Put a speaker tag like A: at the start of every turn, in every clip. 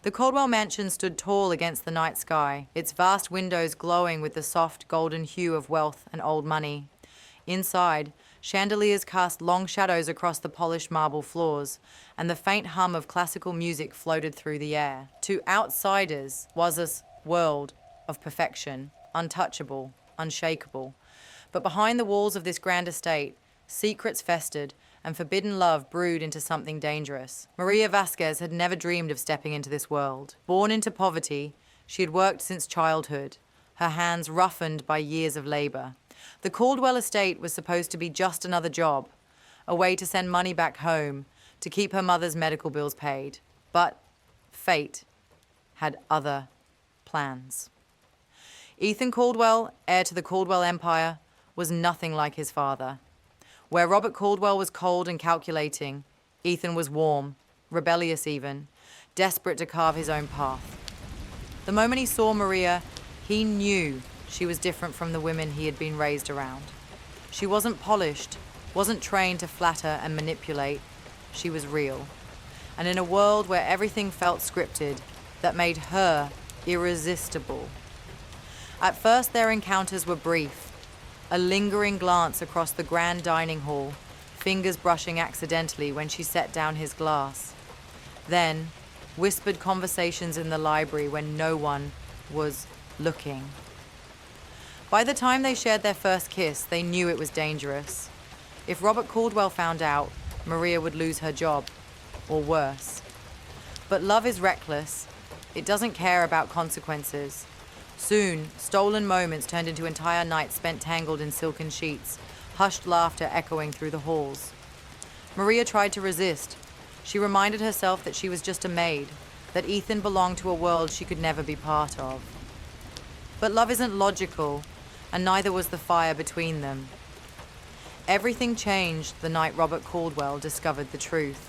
A: The Caldwell mansion stood tall against the night sky, its vast windows glowing with the soft golden hue of wealth and old money. Inside, chandeliers cast long shadows across the polished marble floors, and the faint hum of classical music floated through the air. To outsiders was this world of perfection, untouchable, unshakable. But behind the walls of this grand estate, secrets festered, and forbidden love brewed into something dangerous. Maria Vasquez had never dreamed of stepping into this world. Born into poverty, she had worked since childhood, her hands roughened by years of labor. The Caldwell estate was supposed to be just another job, a way to send money back home, to keep her mother's medical bills paid. But fate had other plans. Ethan Caldwell, heir to the Caldwell Empire, was nothing like his father. Where Robert Caldwell was cold and calculating, Ethan was warm, rebellious even, desperate to carve his own path. The moment he saw Maria, he knew she was different from the women he had been raised around. She wasn't polished, wasn't trained to flatter and manipulate. She was real. And in a world where everything felt scripted, that made her irresistible. At first, their encounters were brief. A lingering glance across the grand dining hall, fingers brushing accidentally when she set down his glass. Then, whispered conversations in the library when no one was looking. By the time they shared their first kiss, they knew it was dangerous. If Robert Caldwell found out, Maria would lose her job, or worse. But love is reckless. It doesn't care about consequences. Soon, stolen moments turned into entire nights spent tangled in silken sheets, hushed laughter echoing through the halls. Maria tried to resist. She reminded herself that she was just a maid, that Ethan belonged to a world she could never be part of. But love isn't logical, and neither was the fire between them. Everything changed the night Robert Caldwell discovered the truth.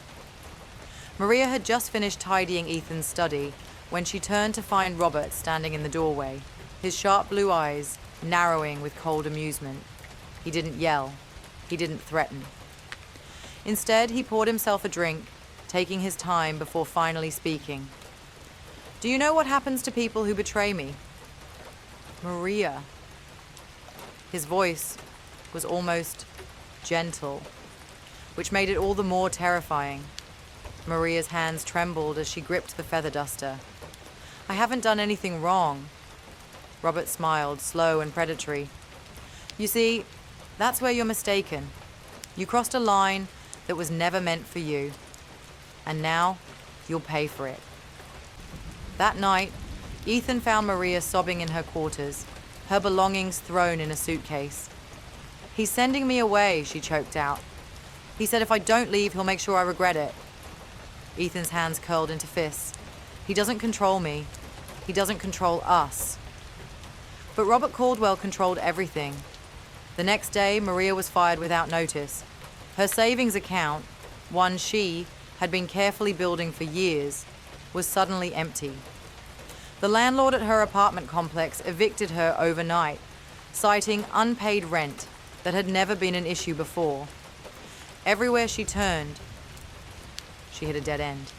A: Maria had just finished tidying Ethan's study when she turned to find Robert standing in the doorway, his sharp blue eyes narrowing with cold amusement. He didn't yell. He didn't threaten. Instead, he poured himself a drink, taking his time before finally speaking. "Do you know what happens to people who betray me?" "Maria." His voice was almost gentle, which made it all the more terrifying. Maria's hands trembled as she gripped the feather duster. "I haven't done anything wrong." Robert smiled, slow and predatory. "You see, that's where you're mistaken. You crossed a line that was never meant for you. And now, you'll pay for it." That night, Ethan found Maria sobbing in her quarters, her belongings thrown in a suitcase. "He's sending me away," she choked out. "He said if I don't leave, he'll make sure I regret it." Ethan's hands curled into fists. "He doesn't control me. He doesn't control us." But Robert Caldwell controlled everything. The next day, Maria was fired without notice. Her savings account, one she had been carefully building for years, was suddenly empty. The landlord at her apartment complex evicted her overnight, citing unpaid rent that had never been an issue before. Everywhere she turned, she hit a dead end.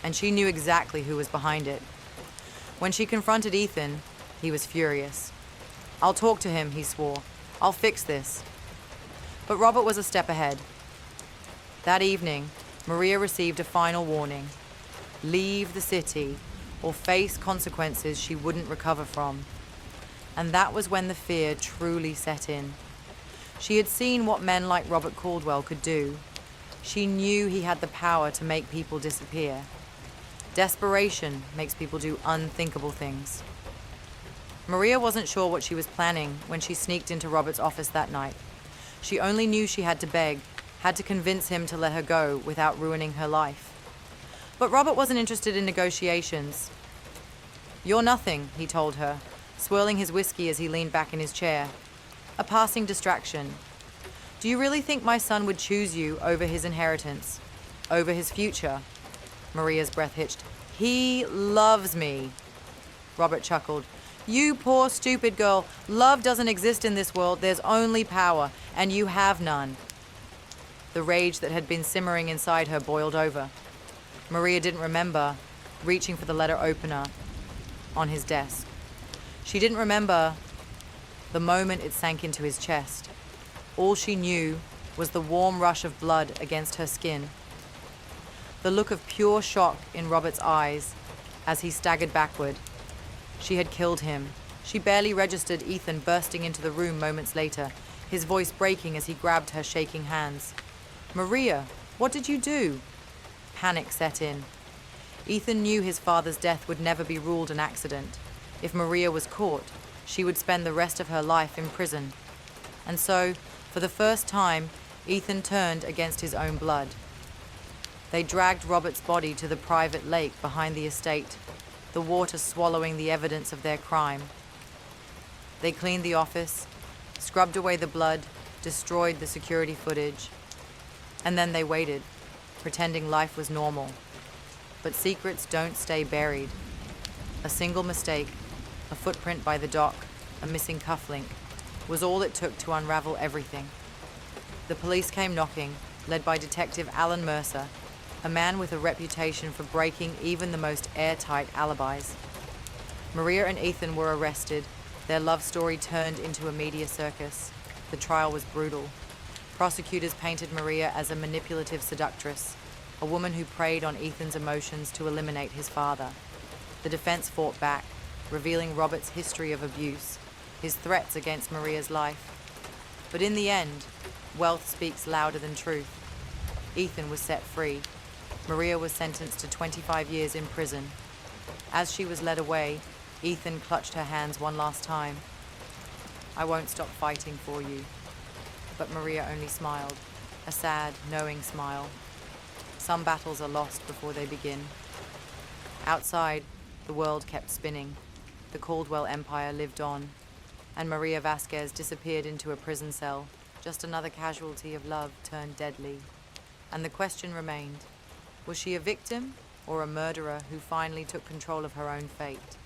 A: And she knew exactly who was behind it. When she confronted Ethan, he was furious. "I'll talk to him," he swore. "I'll fix this." But Robert was a step ahead. That evening, Maria received a final warning. Leave the city or face consequences she wouldn't recover from. And that was when the fear truly set in. She had seen what men like Robert Caldwell could do. She knew he had the power to make people disappear. Desperation makes people do unthinkable things. Maria wasn't sure what she was planning when she sneaked into Robert's office that night. She only knew she had to beg, had to convince him to let her go without ruining her life. But Robert wasn't interested in negotiations. "You're nothing," he told her, swirling his whiskey as he leaned back in his chair. "A passing distraction. Do you really think my son would choose you over his inheritance, over his future?" Maria's breath hitched. "He loves me." Robert chuckled. "You poor, stupid girl. Love doesn't exist in this world. There's only power, and you have none." The rage that had been simmering inside her boiled over. Maria didn't remember, reaching for the letter opener on his desk. She didn't remember the moment it sank into his chest. All she knew was the warm rush of blood against her skin, the look of pure shock in Robert's eyes as he staggered backward. She had killed him. She barely registered Ethan bursting into the room moments later, his voice breaking as he grabbed her shaking hands. "Maria, what did you do?" Panic set in. Ethan knew his father's death would never be ruled an accident. If Maria was caught, she would spend the rest of her life in prison. And so, for the first time, Ethan turned against his own blood. They dragged Robert's body to the private lake behind the estate, the water swallowing the evidence of their crime. They cleaned the office, scrubbed away the blood, destroyed the security footage, and then they waited, pretending life was normal. But secrets don't stay buried. A single mistake, a footprint by the dock, a missing cufflink, was all it took to unravel everything. The police came knocking, led by Detective Alan Mercer, a man with a reputation for breaking even the most airtight alibis. Maria and Ethan were arrested, their love story turned into a media circus. The trial was brutal. Prosecutors painted Maria as a manipulative seductress, a woman who preyed on Ethan's emotions to eliminate his father. The defense fought back, revealing Robert's history of abuse, his threats against Maria's life. But in the end, wealth speaks louder than truth. Ethan was set free. Maria was sentenced to 25 years in prison. As she was led away, Ethan clutched her hands one last time. "I won't stop fighting for you." But Maria only smiled, a sad, knowing smile. Some battles are lost before they begin. Outside, the world kept spinning. The Caldwell empire lived on, and Maria Vasquez disappeared into a prison cell, just another casualty of love turned deadly. And the question remained, was she a victim or a murderer who finally took control of her own fate?